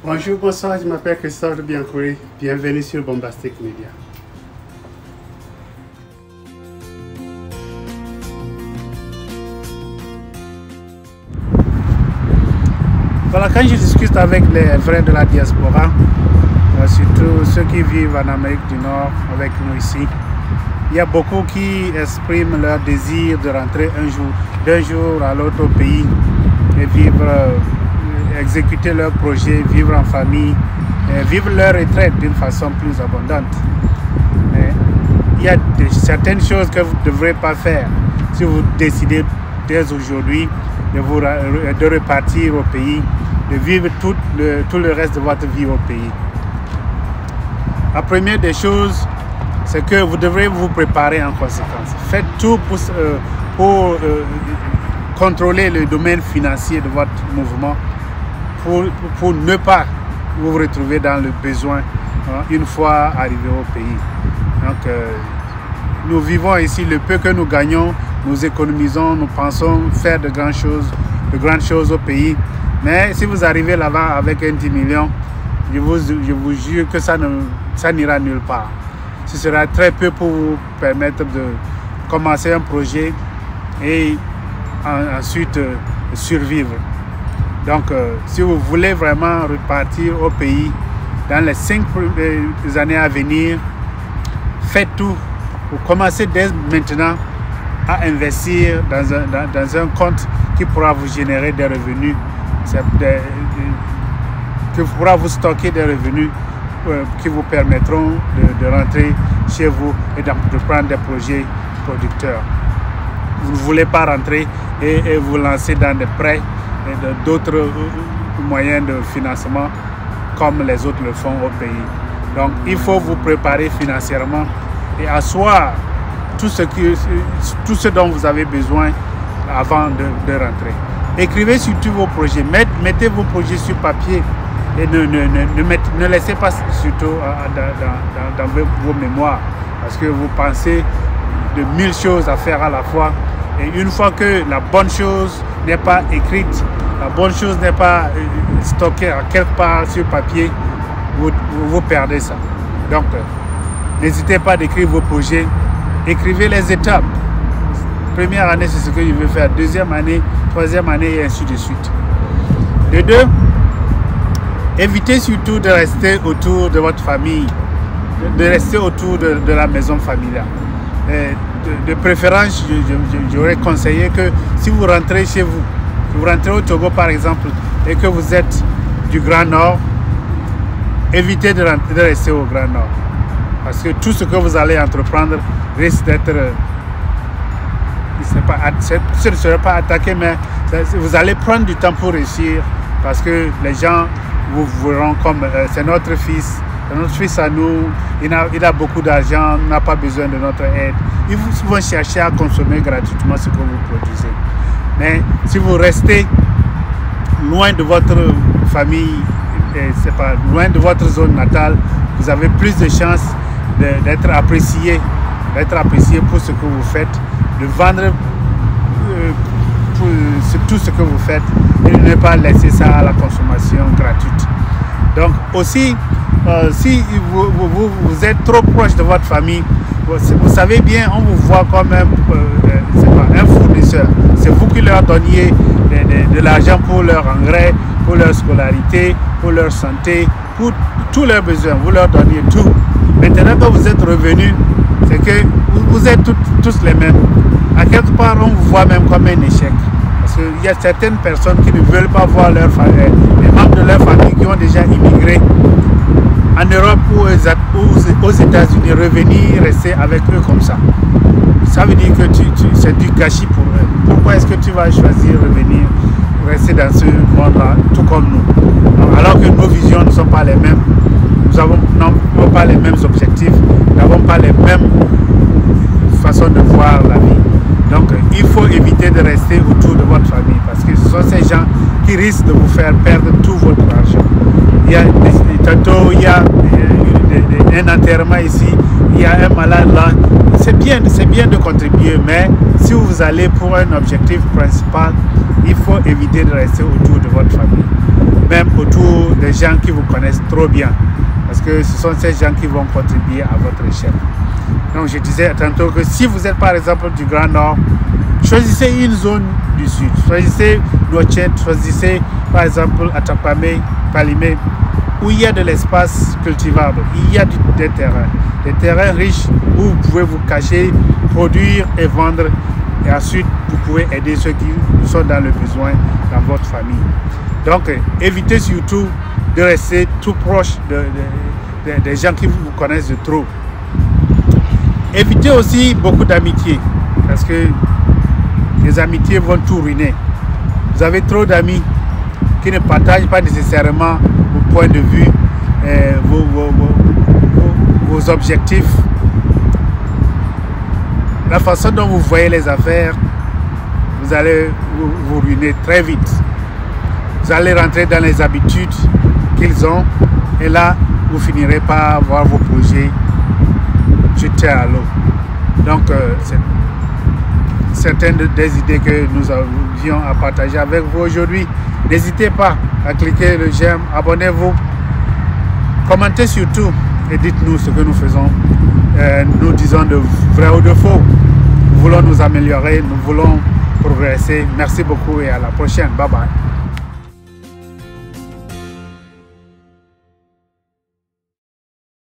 Bonjour, bonsoir, je m'appelle Christophe Biancouri. Bienvenue sur Bombastic Media. Voilà, quand je discute avec les vrais de la diaspora, surtout ceux qui vivent en Amérique du Nord avec nous ici, il y a beaucoup qui expriment leur désir de rentrer d'un jour à l'autre au pays et vivre, exécuter leurs projets, vivre en famille, vivre leur retraite d'une façon plus abondante. Mais il y a certaines choses que vous ne devrez pas faire si vous décidez dès aujourd'hui de repartir au pays, de vivre tout le reste de votre vie au pays. La première des choses, c'est que vous devrez vous préparer en conséquence. Faites tout pour contrôler le domaine financier de votre mouvement, pour ne pas vous retrouver dans le besoin une fois arrivé au pays. Donc, nous vivons ici, le peu que nous gagnons, nous économisons, nous pensons faire de grandes choses au pays. Mais si vous arrivez là-bas avec un 10 millions, je vous jure que ça n'ira nulle part. Ce sera très peu pour vous permettre de commencer un projet et ensuite survivre. Donc, si vous voulez vraiment repartir au pays dans les 5 années à venir, faites tout pour commencer dès maintenant à investir dans un compte qui pourra vous générer des revenus, qui pourra vous stocker des revenus qui vous permettront de rentrer chez vous et de prendre des projets producteurs. Vous ne voulez pas rentrer et vous lancer dans des prêts et d'autres moyens de financement comme les autres le font au pays. Donc il faut vous préparer financièrement et asseoir tout ce dont vous avez besoin avant de rentrer. Écrivez surtout vos projets, mettez vos projets sur papier et ne laissez pas surtout dans vos mémoires, parce que vous pensez de 1000 choses à faire à la fois, et une fois que la bonne chose n'est pas écrite, la bonne chose n'est pas stockée à quelque part sur papier, vous perdez ça. Donc n'hésitez pas d'écrire vos projets, écrivez les étapes. Première année, c'est ce que je veux faire, deuxième année, troisième année et ainsi de suite. De deux, évitez surtout de rester autour de votre famille, de rester autour de la maison familiale. De préférence, j'aurais conseillé que si vous rentrez chez vous, si vous rentrez au Togo par exemple, et que vous êtes du Grand Nord, évitez de rester au Grand Nord. Parce que tout ce que vous allez entreprendre risque d'être... ce ne sera pas attaqué, mais vous allez prendre du temps pour réussir, parce que les gens vous verront comme c'est notre fils à nous, il a beaucoup d'argent, n'a pas besoin de notre aide. Ils vont chercher à consommer gratuitement ce que vous produisez. Mais si vous restez loin de votre famille, loin de votre zone natale, vous avez plus de chances d'être apprécié pour ce que vous faites, de vendre tout ce que vous faites et de ne pas laisser ça à la consommation gratuite. Donc aussi, si vous êtes trop proche de votre famille, vous savez bien, on vous voit comme un fournisseur. C'est vous qui leur donniez de l'argent pour leur engrais, pour leur scolarité, pour leur santé, pour tous leurs besoins. Vous leur donniez tout. Maintenant que vous êtes revenus, c'est que vous êtes tous les mêmes. À quelque part, on vous voit même comme un échec. Parce qu'il y a certaines personnes qui ne veulent pas voir les membres de leur famille qui ont déjà immigré en Europe ou aux États-Unis, revenir, rester avec eux comme ça. Ça veut dire que c'est du gâchis pour eux. Pourquoi est-ce que tu vas choisir revenir, rester dans ce monde-là, tout comme nous? Alors que nos visions ne sont pas les mêmes, nous n'avons pas les mêmes objectifs, nous n'avons pas les mêmes façons de voir la vie. Donc il faut éviter de rester autour de votre famille, parce que ce sont ces gens qui risquent de vous faire perdre tout votre argent. Tantôt il y a un enterrement ici, il y a un malade là. C'est bien de contribuer, mais si vous allez pour un objectif principal, il faut éviter de rester autour de votre famille. même autour des gens qui vous connaissent trop bien. Parce que ce sont ces gens qui vont contribuer à votre échelle. Donc je disais tantôt que si vous êtes par exemple du Grand Nord, choisissez une zone du Sud. Choisissez Nochen, choisissez par exemple Atapamé, Palimé, où il y a de l'espace cultivable, il y a des terrains riches où vous pouvez vous cacher, produire et vendre. Et ensuite, vous pouvez aider ceux qui sont dans le besoin dans votre famille. Donc, évitez surtout de rester tout proche des gens qui vous connaissent de trop. Évitez aussi beaucoup d'amitié, parce que les amitiés vont tout ruiner. Vous avez trop d'amis qui ne partagent pas nécessairement vos points de vue, vos objectifs, la façon dont vous voyez les affaires. Vous allez vous ruiner très vite. Vous allez rentrer dans les habitudes qu'ils ont, et là, vous finirez par voir vos projets jetés à l'eau. Donc, c'est certaines des idées que nous avions à partager avec vous aujourd'hui. N'hésitez pas à cliquer le j'aime, abonnez-vous, commentez surtout et dites-nous ce que nous faisons. Nous disons de vrai ou de faux. Nous voulons nous améliorer, nous voulons progresser. Merci beaucoup et à la prochaine. Bye bye.